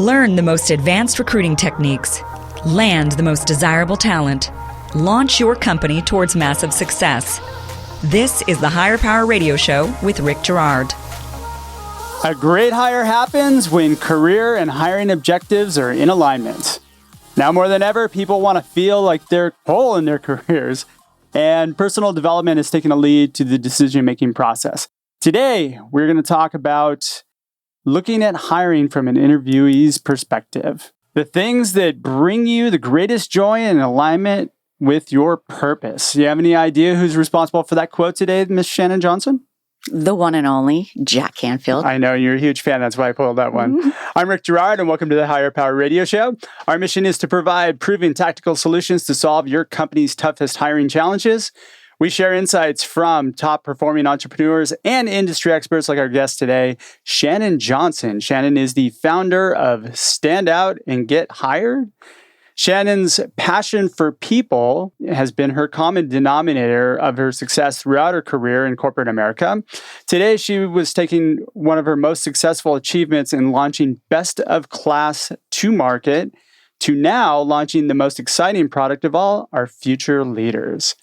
Learn the most advanced recruiting techniques. Land the most desirable talent. Launch your company towards massive success. This is the Higher Power Radio Show with Rick Girard. A great hire happens when career and hiring objectives are in alignment. Now more than ever, people want to feel like they're whole in their careers, and personal development is taking a lead to the decision-making process. Today, we're going to talk about looking at hiring from an interviewee's perspective. The things that bring you the greatest joy and alignment with your purpose. Do you have any idea who's responsible for that quote today, Miss Shannon Johnson? The one and only Jack Canfield. I know, you're a huge fan. That's why I pulled that one. I'm Rick Girard, and welcome to the Higher Power Radio Show. Our mission is to provide proven tactical solutions to solve your company's toughest hiring challenges. We share insights from top-performing entrepreneurs and industry experts like our guest today, Shannon Johnson. Shannon is the founder of Stand Out and Get Hired. Shannon's passion for people has been her common denominator of her success throughout her career in corporate America. Today, she was taking one of her most successful achievements in launching best of class to market to now launching the most exciting product of all, our future leaders.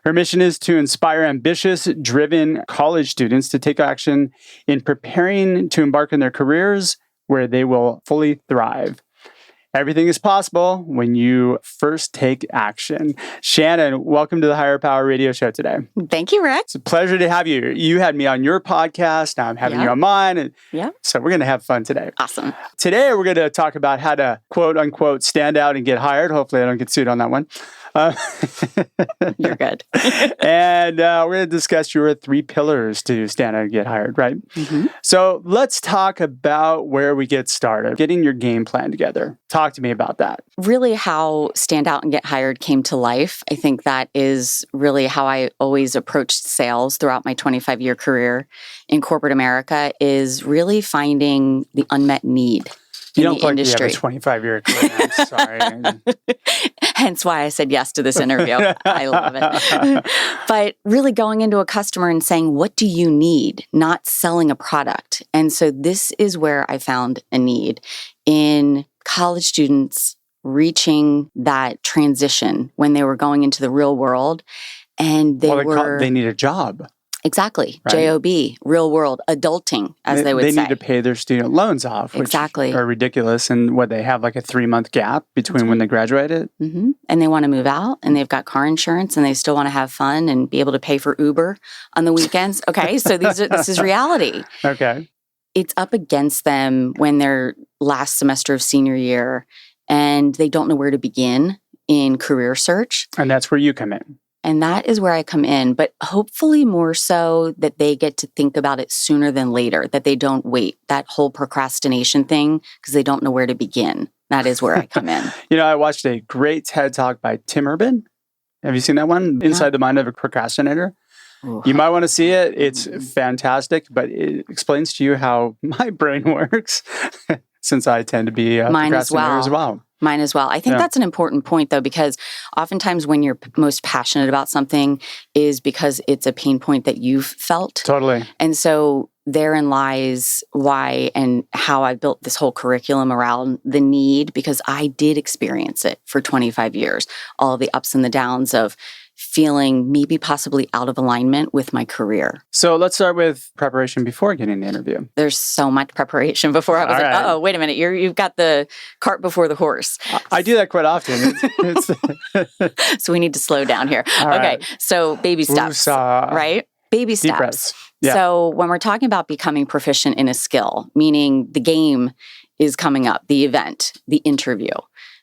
Her mission is to inspire ambitious, driven college students to take action in preparing to embark on their careers where they will fully thrive. Everything is possible when you first take action. Shannon, welcome to the Higher Power Radio Show today. Thank you, Rick. It's a pleasure to have you. You had me on your podcast. Now I'm having you on mine. And so we're going to have fun today. Awesome. Today, we're going to talk about how to, quote unquote, stand out and get hired. Hopefully, I don't get sued on that one. You're good. And we're going to discuss your 3 pillars to stand out and get hired, right? Mm-hmm. So let's talk about where we get started, getting your game plan together. Talk to me about that. Really how Stand Out and Get Hired came to life. I think that is really how I always approached sales throughout my 25-year career in corporate America, is really finding the unmet need. You don't look like you have a 25-year career. I'm sorry. Hence why I said yes to this interview. I love it. But really going into a customer and saying, what do you need? Not selling a product. And so this is where I found a need in college students reaching that transition when they were going into the real world. And they need a job. Exactly. Right. J-O-B, real world, adulting, as they would say. They need to pay their student loans off, which are ridiculous. And they have like a 3-month gap between when they graduated. Mm-hmm. And they want to move out, and they've got car insurance, and they still want to have fun and be able to pay for Uber on the weekends. Okay, so this is reality. Okay. It's up against them when they're last semester of senior year, and they don't know where to begin in career search. And that's where you come in. And that is where I come in, but hopefully more so that they get to think about it sooner than later, that they don't wait, that whole procrastination thing, because they don't know where to begin. That is where I come in. I watched a great TED Talk by Tim Urban. Have you seen that one? Inside the Mind of a Procrastinator. Ooh. You might want to see it. It's fantastic, but it explains to you how my brain works, since I tend to be a procrastinator as well. Mine as well. I think that's an important point, though, because oftentimes when you're most passionate about something is because it's a pain point that you've felt. Totally. And so therein lies why and how I built this whole curriculum around the need, because I did experience it for 25 years, all the ups and the downs of feeling maybe possibly out of alignment with my career. So let's start with preparation before getting the interview. There's so much preparation before. I was oh, wait a minute. You've got the cart before the horse. I do that quite often. So we need to slow down here. Okay. So baby steps, right? Baby steps. Deep breaths. Yeah. So when we're talking about becoming proficient in a skill, meaning the game is coming up, the event, the interview,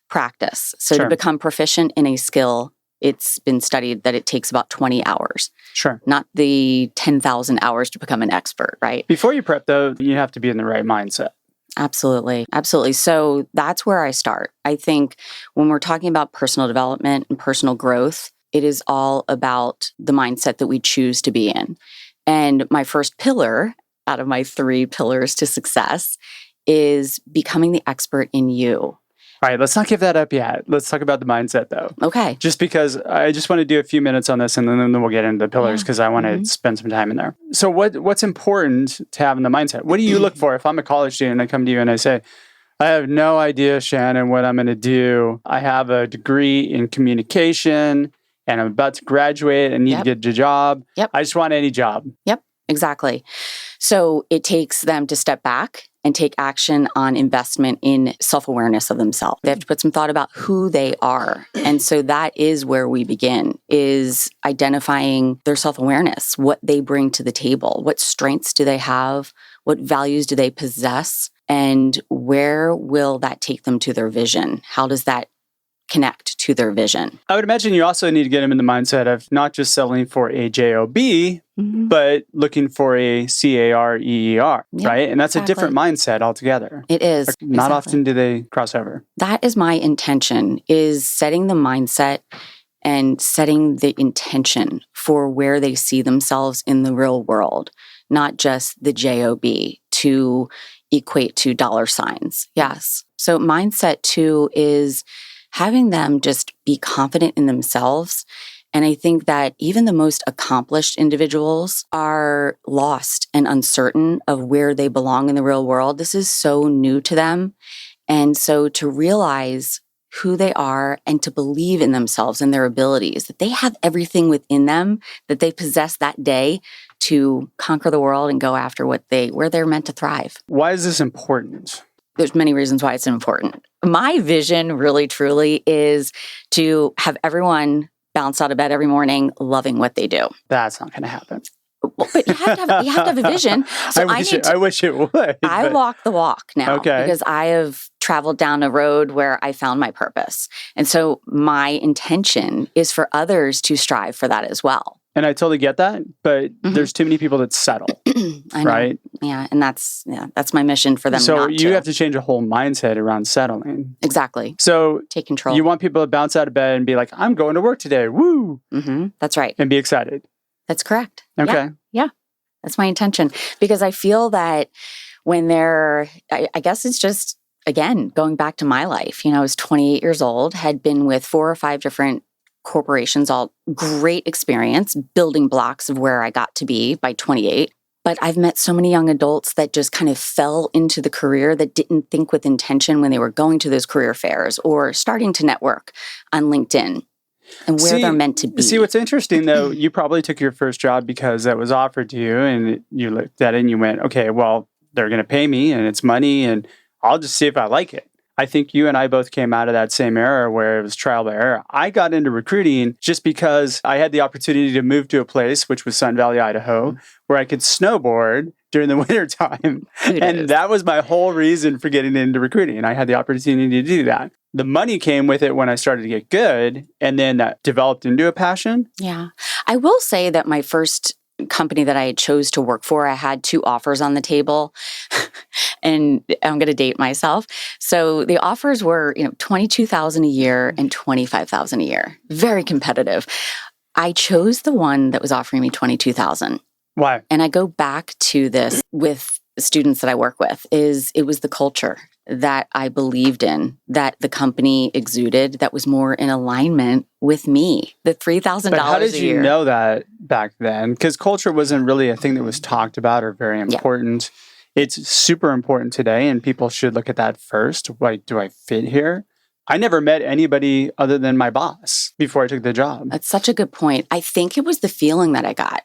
practice. So to become proficient in a skill, it's been studied that it takes about 20 hours. Sure. Not the 10,000 hours to become an expert, right? Before you prep, though, you have to be in the right mindset. Absolutely. Absolutely. So that's where I start. I think when we're talking about personal development and personal growth, it is all about the mindset that we choose to be in. And my first pillar out of my 3 pillars to success is becoming the expert in you. All right, let's not give that up yet. Let's talk about the mindset, though. Okay. Just because I just want to do a few minutes on this, and then we'll get into the pillars, because I want to spend some time in there. So what's important to have in the mindset? What do you look for? If I'm a college student and I come to you and I say, I have no idea, Shannon, what I'm going to do. I have a degree in communication and I'm about to graduate and need to get a job. Yep. I just want any job. Yep, exactly. So it takes them to step back and take action on investment in self-awareness of themselves. They have to put some thought about who they are. And so that is where we begin, is identifying their self-awareness, what they bring to the table, what strengths do they have, what values do they possess, and where will that take them to their vision? How does that connect to their vision? I would imagine you also need to get them in the mindset of not just selling for a job, but looking for a career, right? And that's a different mindset altogether. It is. Like, not often do they cross over. That is my intention, is setting the mindset and setting the intention for where they see themselves in the real world, not just the job to equate to dollar signs. Yes. So mindset 2 is having them just be confident in themselves. And I think that even the most accomplished individuals are lost and uncertain of where they belong in the real world. This is so new to them. And so to realize who they are and to believe in themselves and their abilities, that they have everything within them that they possess that day to conquer the world and go after where they're meant to thrive. Why is this important? There's many reasons why it's important. My vision really, truly is to have everyone bounce out of bed every morning loving what they do. That's not going to happen. Well, but you have to have a vision. So I wish it would. I walk the walk now Okay. because I have traveled down a road where I found my purpose. And so my intention is for others to strive for that as well. And I totally get that, but there's too many people that settle, I know. right? Yeah, and that's my mission for them. So you have to change a whole mindset around settling. Exactly. So take control. You want people to bounce out of bed and be like, I'm going to work today. Woo! That's right. And be excited. That's correct. Okay. Yeah. That's my intention. Because I feel that when I guess it's just, again, going back to my life, I was 28 years old, had been with 4 or 5 different corporations, all great experience, building blocks of where I got to be by 28. But I've met so many young adults that just kind of fell into the career that didn't think with intention when they were going to those career fairs or starting to network on LinkedIn and where they're meant to be. See, what's interesting though, you probably took your first job because that was offered to you and you looked at it and you went, okay, well, they're going to pay me and it's money and I'll just see if I like it. I think you and I both came out of that same era where it was trial by error. I got into recruiting just because I had the opportunity to move to a place, which was Sun Valley, Idaho, where I could snowboard during the winter time. And that was my whole reason for getting into recruiting. And I had the opportunity to do that. The money came with it when I started to get good, and then that developed into a passion. Yeah. I will say that my first company that I chose to work for, I had 2 offers on the table. And I'm going to date myself. So the offers were, $22,000 a year and $25,000 a year. Very competitive. I chose the one that was offering me $22,000. Why? And I go back to this with students that I work with, it was the culture that I believed in, that the company exuded, that was more in alignment with me. The $3,000 a year. But how did you know that back then? Because culture wasn't really a thing that was talked about or very important. Yeah. It's super important today, and people should look at that first. Like, do I fit here? I never met anybody other than my boss before I took the job. That's such a good point. I think it was the feeling that I got.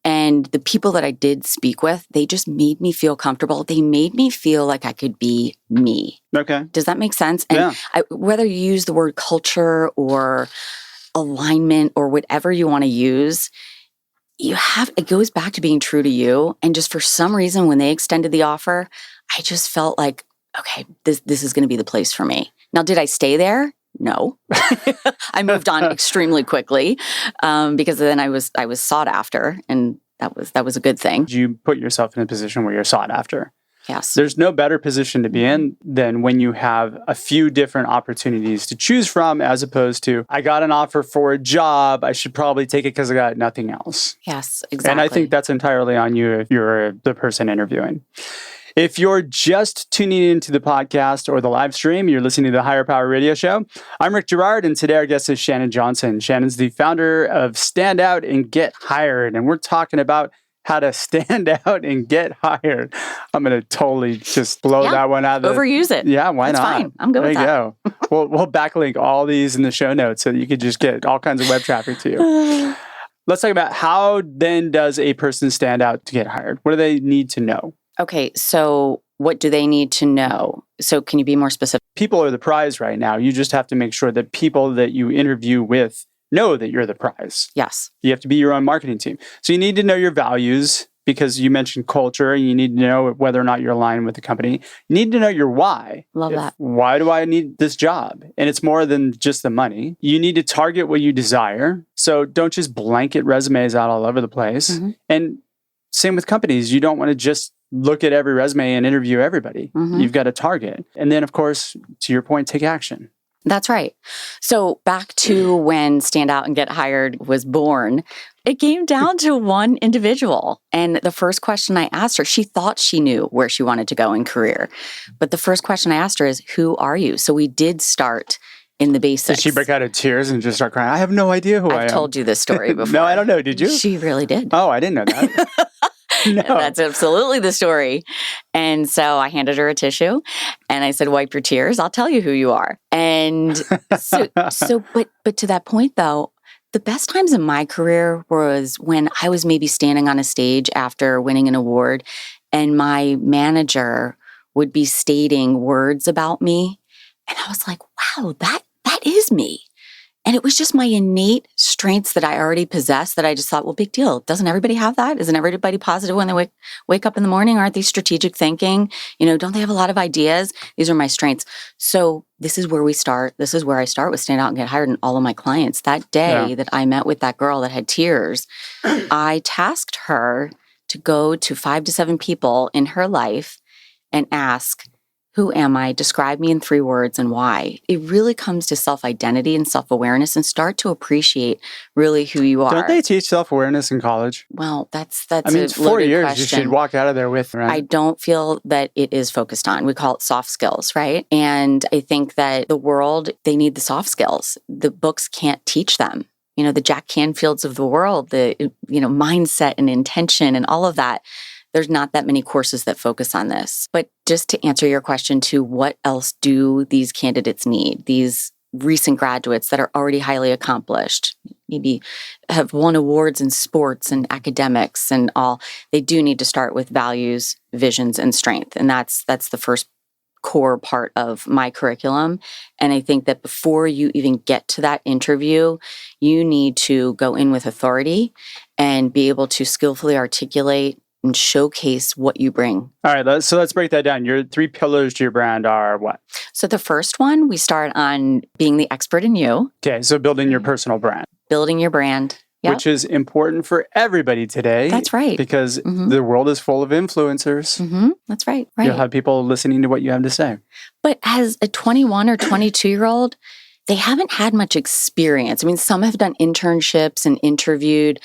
And the people that I did speak with, they just made me feel comfortable. They made me feel like I could be me. Okay. Does that make sense? And whether you use the word culture or alignment or whatever you want to use, it goes back to being true to you. And just for some reason, when they extended the offer, I just felt like, okay, this is going to be the place for me. Now, did I stay there? No. I moved on extremely quickly because then I was sought after, and that was a good thing. You put yourself in a position where you're sought after. Yes. There's no better position to be in than when you have a few different opportunities to choose from, as opposed to, I got an offer for a job, I should probably take it because I got nothing else. Yes, exactly. And I think that's entirely on you if you're the person interviewing. If you're just tuning into the podcast or the live stream, you're listening to the Higher Power Radio Show. I'm Rick Girard, and today our guest is Shannon Johnson. Shannon's the founder of Stand Out and Get Hired, and we're talking about how to stand out and get hired. I'm going to totally just blow that one out of the... Overuse it. Yeah, why That's not? fine. I'm good with that. There you go. We'll backlink all these in the show notes so that you could just get all kinds of web traffic to you. Let's talk about how then does a person stand out to get hired? What do they need to know? Okay, so what do they need to know? So can you be more specific? People are the prize right now. You just have to make sure that people that you interview with know that you're the prize. Yes. You have to be your own marketing team. So you need to know your values because you mentioned culture and you need to know whether or not you're aligned with the company. You need to know your why. Love that. Why do I need this job? And it's more than just the money. You need to target what you desire. So don't just blanket resumes out all over the place. Mm-hmm. And same with companies. You don't want to just look at every resume and interview everybody. Mm-hmm. You've got to target. And then, of course, to your point, take action. That's right. So back to when Stand Out and Get Hired was born, it came down to one individual. And the first question I asked her, she thought she knew where she wanted to go in career. But the first question I asked her is, who are you? So we did start in the basics. Did she break out of tears and just start crying? I have no idea who I am. I've told you this story before. No, I don't know. Did you? She really did. Oh, I didn't know that. No. That's absolutely the story. And so I handed her a tissue and I said, wipe your tears. I'll tell you who you are. And but to that point though, the best times in my career was when I was maybe standing on a stage after winning an award and my manager would be stating words about me. And I was like, wow, that is me. And it was just my innate strengths that I already possessed that I just thought, well, big deal. Doesn't everybody have that? Isn't everybody positive when they wake up in the morning? Aren't they strategic thinking? Don't they have a lot of ideas? These are my strengths. So this is where we start. This is where I start with Stand Out and Get Hired and all of my clients. That day that I met with that girl that had tears, I tasked her to go to 5 to 7 people in her life and ask, who am I? Describe me in 3 words and why. It really comes to self-identity and self-awareness and start to appreciate really who you are. Don't they teach self-awareness in college? Well, that's it's 4 years question. You should walk out of there with, right? I don't feel that it is focused on. We call it soft skills, right? And I think that the world, they need the soft skills. The books can't teach them. The Jack Canfields of the world, the mindset and intention and all of that. There's not that many courses that focus on this. But just to answer your question to what else do these candidates need? These recent graduates that are already highly accomplished, maybe have won awards in sports and academics and all, they do need to start with values, visions, and strength. And that's the first core part of my curriculum. And I think that before you even get to that interview, you need to go in with authority and be able to skillfully articulate and showcase what you bring. All right, so let's break that down. Your 3 pillars to your brand are what? So the first one, we start on being the expert in you. Okay, so building your personal brand. Building your brand. Yep. Which is important for everybody today. That's right. Because the world is full of influencers. Mm-hmm. That's right. You'll have people listening to what you have to say. But as a 21 or 22-year-old, they haven't had much experience. Some have done internships and interviewed,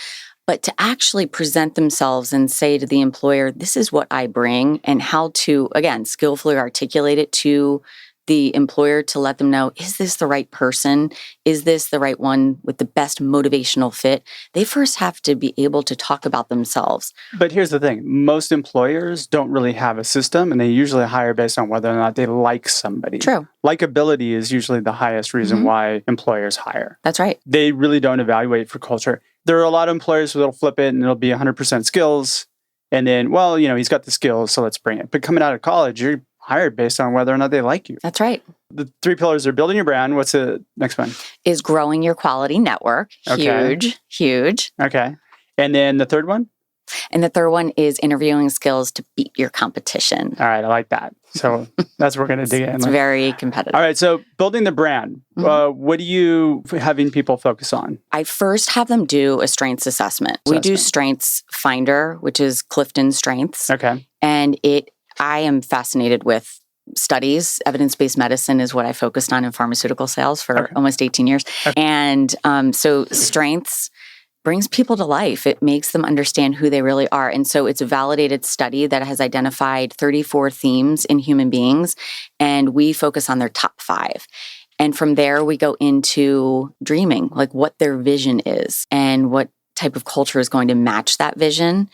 but to actually present themselves and say to the employer, this is what I bring, and how to, again, skillfully articulate it to the employer to let them know, is this the right person? Is this the right one with the best motivational fit? They first have to be able to talk about themselves. But here's the thing. Most employers don't really have a system, and they usually hire based on whether or not they like somebody. True. Likability is usually the highest reason why employers hire. That's right. They really don't evaluate for culture. There are a lot of employers who will flip it and it'll be 100% skills. And then, he's got the skills, so let's bring it. But coming out of college, you're hired based on whether or not they like you. That's right. The 3 pillars are building your brand. What's the next one? Is growing your quality network. Okay. Huge. Okay. And then the third one? And the third one is interviewing skills to beat your competition. All right. I like that. So that's what we're going to dig in. It's very competitive. All right. So building the brand, what are you having people focus on? I first have them do a strengths assessment. We do Strengths Finder, which is Clifton Strengths. Okay. And I am fascinated with studies. Evidence-based medicine is what I focused on in pharmaceutical sales for almost 18 years. Okay. And so strengths brings people to life. It makes them understand who they really are. And so it's a validated study that has identified 34 themes in human beings, and we focus on their top 5. And from there, we go into dreaming, like what their vision is and what type of culture is going to match that vision.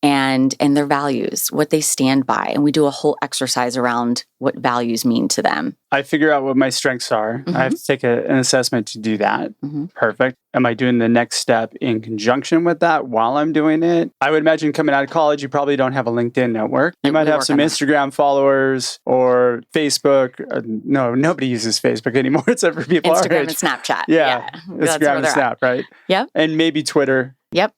and their values, what they stand by. And we do a whole exercise around what values mean to them. I figure out what my strengths are. I have to take an assessment to do that. Perfect. Am I doing the next step in conjunction with that while I'm doing it? I would imagine coming out of college, you probably don't have a LinkedIn network. You might have some Instagram followers or Facebook. No, nobody uses Facebook anymore except for people our age. Instagram and Snapchat. Yeah. Instagram and Snap, right? Yep. And maybe Twitter. Yep.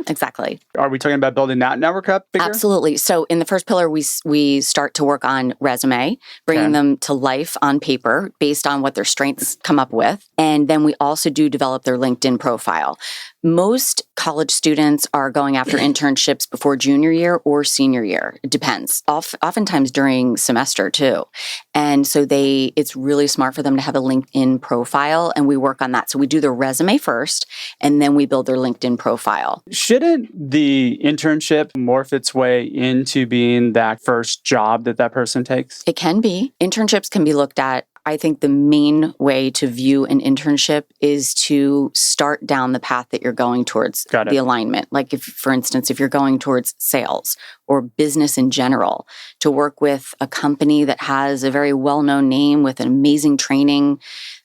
Exactly. Are we talking about building that network up bigger? Absolutely. So in the first pillar, we start to work on resume, bringing them to life on paper based on what their strengths come up with. And then we also do develop their LinkedIn profile. Most college students are going after internships before junior year or senior year. It depends. Oftentimes during semester too. And so it's really smart for them to have a LinkedIn profile, and we work on that. So we do their resume first, and then we build their LinkedIn profile. Shouldn't the internship morph its way into being that first job that person takes? It can be. Internships can be looked at. I think the main way to view an internship is to start down the path that you're going towards the alignment. Like for instance, if you're going towards sales or business in general, to work with a company that has a very well-known name with an amazing training,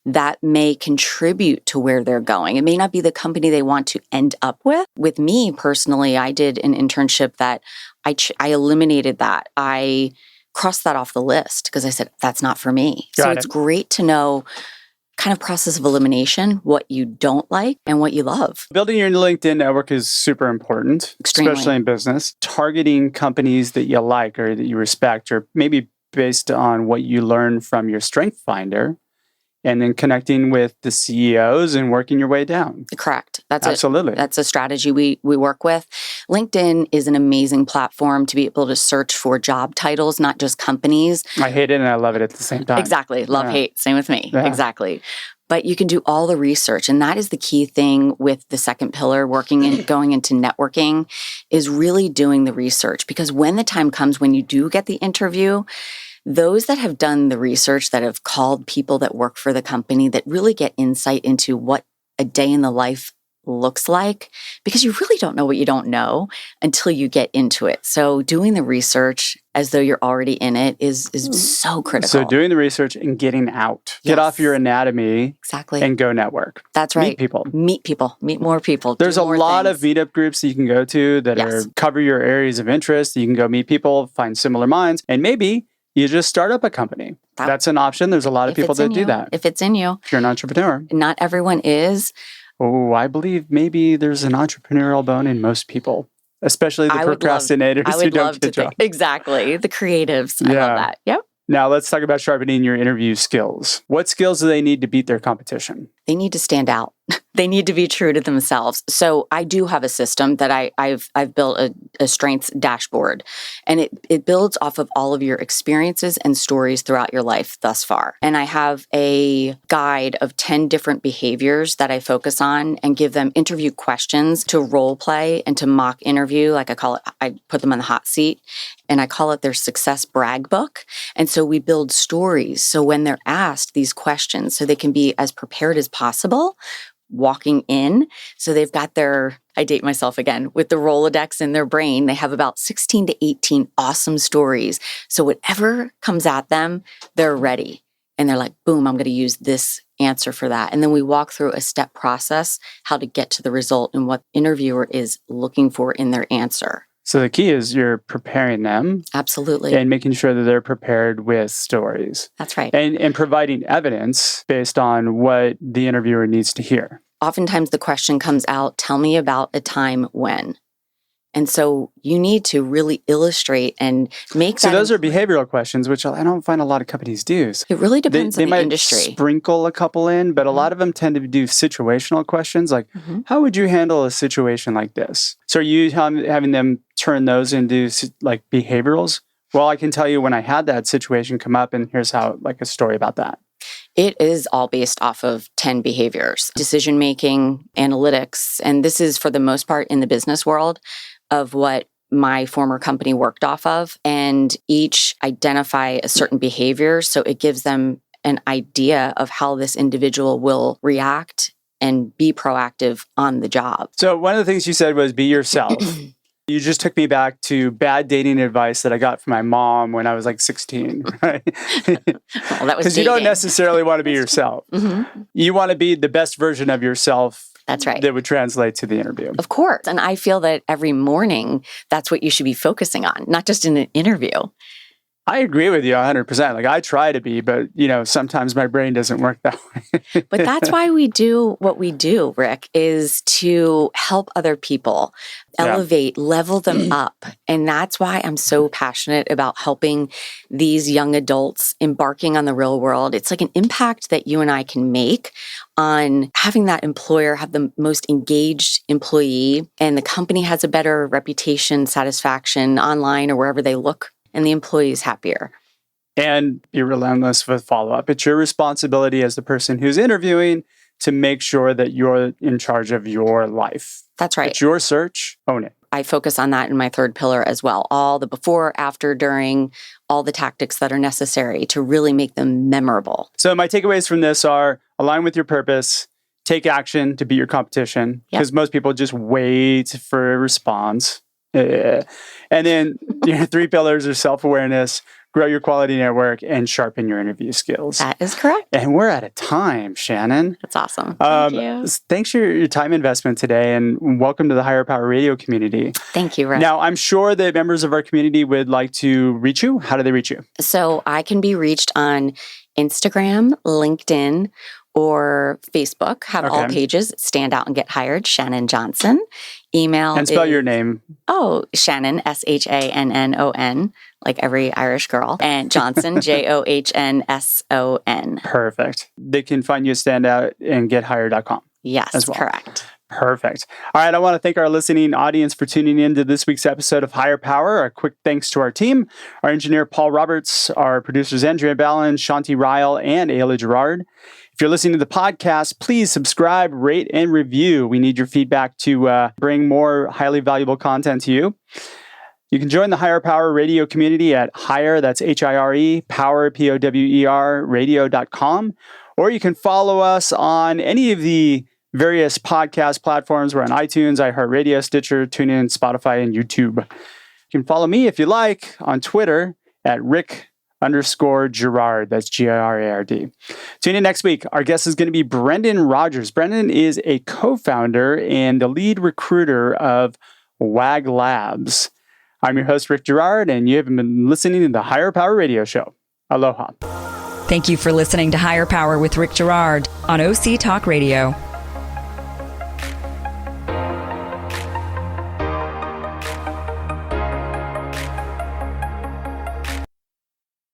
that may contribute to where they're going. It may not be the company they want to end up with. With me personally, I did an internship that I eliminated that. I crossed that off the list because I said, that's not for me. So it's great to know kind of process of elimination, what you don't like and what you love. Building your LinkedIn network is super important, especially in business. Targeting companies that you like or that you respect, or maybe based on what you learn from your strength finder, and then connecting with the CEOs and working your way down. Correct. Absolutely. That's a strategy we work with. LinkedIn is an amazing platform to be able to search for job titles, not just companies. I hate it and I love it at the same time. Exactly. Love, hate. Same with me. Yeah. Exactly. But you can do all the research. And that is the key thing with the second pillar, going into networking, is really doing the research. Because when the time comes when you do get the interview, those that have done the research, that have called people that work for the company, that really get insight into what a day in the life looks like, because you really don't know what you don't know until you get into it. So doing the research as though you're already in it is so critical. So doing the research and getting out. Get off your anatomy. Exactly. And go network. That's right. Meet people. Meet more people. There's a lot of meetup groups that you can go to that cover your areas of interest. You can go meet people, find similar minds, and maybe you just start up a company. That's an option. There's a lot of people that do that. If it's in you. If you're an entrepreneur. Not everyone is. Oh, I believe maybe there's an entrepreneurial bone in most people, especially the procrastinators who don't get jobs. Exactly. The creatives. I love that. Yep. Now let's talk about sharpening your interview skills. What skills do they need to beat their competition? They need to stand out. They need to be true to themselves. So I do have a system that I've built a strengths dashboard, and it builds off of all of your experiences and stories throughout your life thus far. And I have a guide of 10 different behaviors that I focus on and give them interview questions to role play and to mock interview. Like I put them on the hot seat, and I call it their success brag book. And so we build stories. So when they're asked these questions, so they can be as prepared as possible walking in. So they've got I date myself again, with the Rolodex in their brain, they have about 16 to 18 awesome stories. So whatever comes at them, they're ready. And they're like, boom, I'm going to use this answer for that. And then we walk through a step process, how to get to the result and what the interviewer is looking for in their answer. So the key is you're preparing them. Absolutely. And making sure that they're prepared with stories. That's right. And providing evidence based on what the interviewer needs to hear. Oftentimes the question comes out, tell me about a time when. And so you need to really illustrate and make that. So those are behavioral questions, which I don't find a lot of companies do. So it really depends on the industry. They might sprinkle a couple in, but a lot of them tend to do situational questions like, how would you handle a situation like this? So are you having them turn those into like behaviorals? Well, I can tell you when I had that situation come up, and here's how, like a story about that. It is all based off of 10 behaviors, decision-making, analytics, and this is for the most part in the business world of what my former company worked off of, and each identify a certain behavior. So it gives them an idea of how this individual will react and be proactive on the job. So one of the things you said was be yourself. You just took me back to bad dating advice that I got from my mom when I was like 16, right? Well, that was Because you don't necessarily want to be yourself. You want to be the best version of yourself. That's right. That would translate to the interview. Of course. And I feel that every morning, that's what you should be focusing on, not just in an interview. I agree with you 100%. Like I try to be, but sometimes my brain doesn't work that way. But that's why we do what we do, Rick, is to help other people elevate, level them up. And that's why I'm so passionate about helping these young adults embarking on the real world. It's like an impact that you and I can make on having that employer have the most engaged employee, and the company has a better reputation, satisfaction online or wherever they look, and the employee is happier. And you're relentless with follow-up. It's your responsibility as the person who's interviewing to make sure that you're in charge of your life. That's right. It's your search. Own it. I focus on that in my third pillar as well. All the before, after, during, all the tactics that are necessary to really make them memorable. So my takeaways from this are align with your purpose, take action to beat your competition, because most people just wait for a response. And then your 3 pillars are self-awareness, grow your quality network, and sharpen your interview skills. That is correct. And we're out of time, Shannon. That's awesome. Thank you. Thanks for your time investment today, and welcome to the Higher Power Radio community. Thank you, Rick. Now, I'm sure that members of our community would like to reach you. How do they reach you? So I can be reached on Instagram, LinkedIn, or Facebook. Have all pages. Stand Out and Get Hired, Shannon Johnson. Email and spell your name. Oh, Shannon, Shannon, like every Irish girl. And Johnson, Johnsson. Perfect. They can find you at standoutandgethired.com. Yes, correct. Perfect. All right. I want to thank our listening audience for tuning in to this week's episode of Higher Power. A quick thanks to our team, our engineer, Paul Roberts, our producers, Andrea Ballin, Shanti Ryle, and Ayla Gerard. If you're listening to the podcast, please subscribe, rate, and review. We need your feedback to bring more highly valuable content to you. You can join the Higher Power Radio community at Higher, that's Hire, Power, Power, radio.com. Or you can follow us on any of the various podcast platforms. We're on iTunes, iHeartRadio, Stitcher, TuneIn, Spotify, and YouTube. You can follow me if you like on Twitter at Rick_Gerard. That's Girard. Tune in next week. Our guest is going to be Brendan Rogers. Brendan is a co-founder and the lead recruiter of WAG Labs. I'm your host, Rick Gerard, and you have been listening to the Higher Power Radio Show. Aloha. Thank you for listening to Higher Power with Rick Gerard on OC Talk Radio.